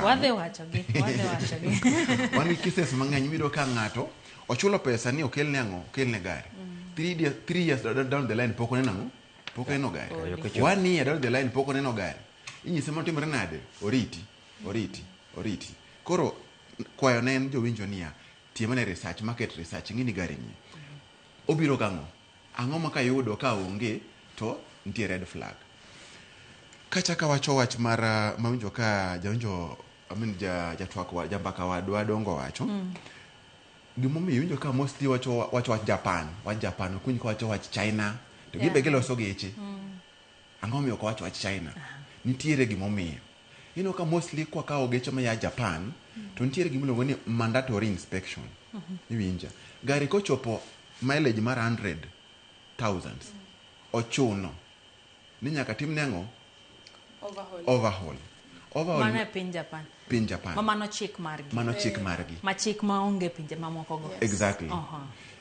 wadhe wacho gi wan cases mang'eny mido ka ng'ato ochulo pesa ni okelne ang'o, okelne gari 3 years down the line pok oneno gari 1 year down the line pok oneno gari inyise mondo timre nade, oriti. Koro kwayo ne en jowinjo niya tiemane research, market research, ng'ini gari ni obiro gang'o, ang'o ma kayudo ka onge to nitie red flag. Kachaka wacho wach mar mawinjo ka jawinjo jatwak jambaka wadwa dongo wacho gimomiyo winjo ka mostly wacho wach Japan okuny ko wacho wach China to gibe giloso geche ang'o miyo ko wacho wach China nitiere gimomiyo ka mostly kwa kawo geche ma ya Japan to nitiere gimiluongo ni mandatory inspection iwinja gari kochopo mileage mar 100,000 ochuno ni nyaka timne ang'o overhaul mana pin Japan mano chik margi ma chik ma onge pinje mamoko go exactly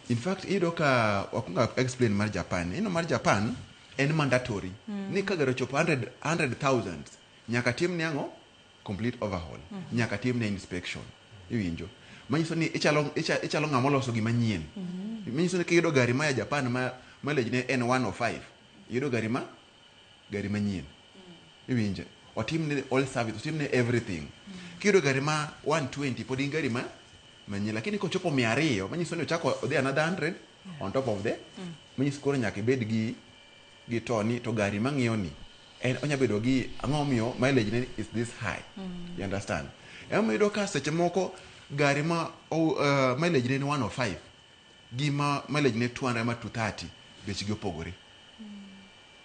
in fact ido ka wakunga explain mar Japan mar Japan en mandatory ni ka gari chopo 100,000 nyaka timne ang'o complete overhaul nyaka timne inspection iwinjo manyiso ni ichalo ng'ama loso gima nyien manyiso ni kiyudo gari ma ya Japan ma mileage ne en 105 yudo gari manyien iwinja otimne all service otimne everything kiyudo gari ma 120 pod in gari manyien lakini kochopo 200 manyiso ni ochako odhi another 100 on top of the manyiso koro nyaka ibed gi toni to gari mang'iyo ni en onya bedo gi ang'o miyo mileage ne is this high you understand yudo ka seche moko gari ma mileage ne 105 gi ma mileage ne 200 ama 230 bechgi opogore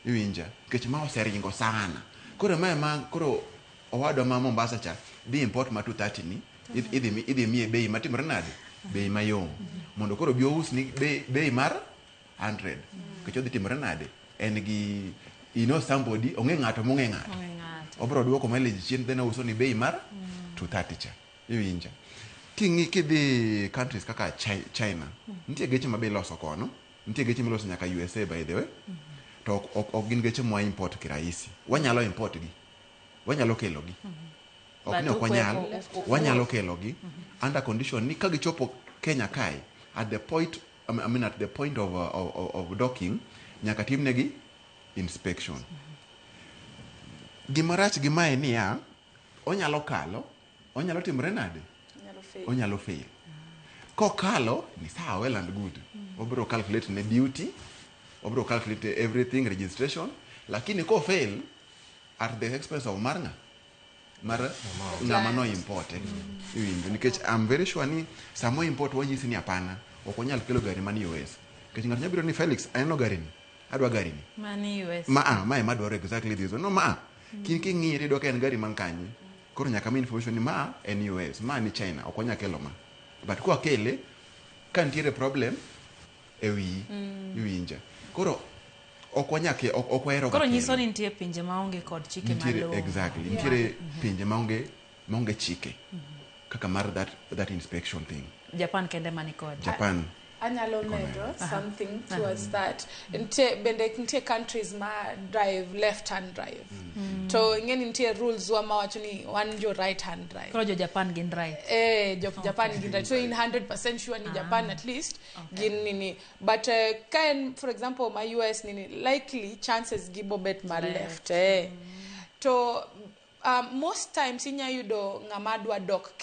iwinja kech ma oseringo sana koro owadwa ma Mombasa cha dhi import ma 230 ni idhi miye bei matimre nade bei mayom mondo koro bi ous ni bei mar 100 kech odhi timre nade en gi somebody ong'e ng'ato obro duoko mileage chien then uso ni bei mar 230 cha iwinja kidhi countries kaka China nitie geche ma be loso kono nitie geche miloso nyaka USA by the way to ok gin geche mwa import kirahisi wanyalo import gi wanyalo kelo gi ok ni ok wanyalo kelo gi under condition ni ka gichopo Kenya kai at the point of docking nyaka timne gi inspection gimarach gimae niya onyalo kalo onyalo timre nade onyalo fail kokalo ni sawa well and good obro calculate ne duty obro calculate everything registration lakini ko fail at the expense of mar ng'ama no import iwinjo nikech I'm very sure ni samo import wanyisi ni hapana ok onyal kelo gari mani US kech ng'ato nyabiro ni Felix aneno gari ni adwa gari ni mani US ma dwaro exactly this no king'iri dok en gari man kanye koro nyaka mi information ni en US ni China ok onyal kelo but kwa kele ka nitiere problem ewi iwinja koro ok wahero koro nyiso ni nitie pinje maonge kod chike malo exactly nitiere pinje maonge chike kaka mar that inspection thing Japan kende mani kod Japan anyalo medo something towards that ntie countries ma drive left hand drive to ingeni ntie rules wa mawacho ni one jo right hand drive koro jo Japan gin right Japan gin right so in 100% sure ni Japan at least gin nini but can for example my US nini likely chances gibo bet ma left to most times inya yudo ng'ama dwa dok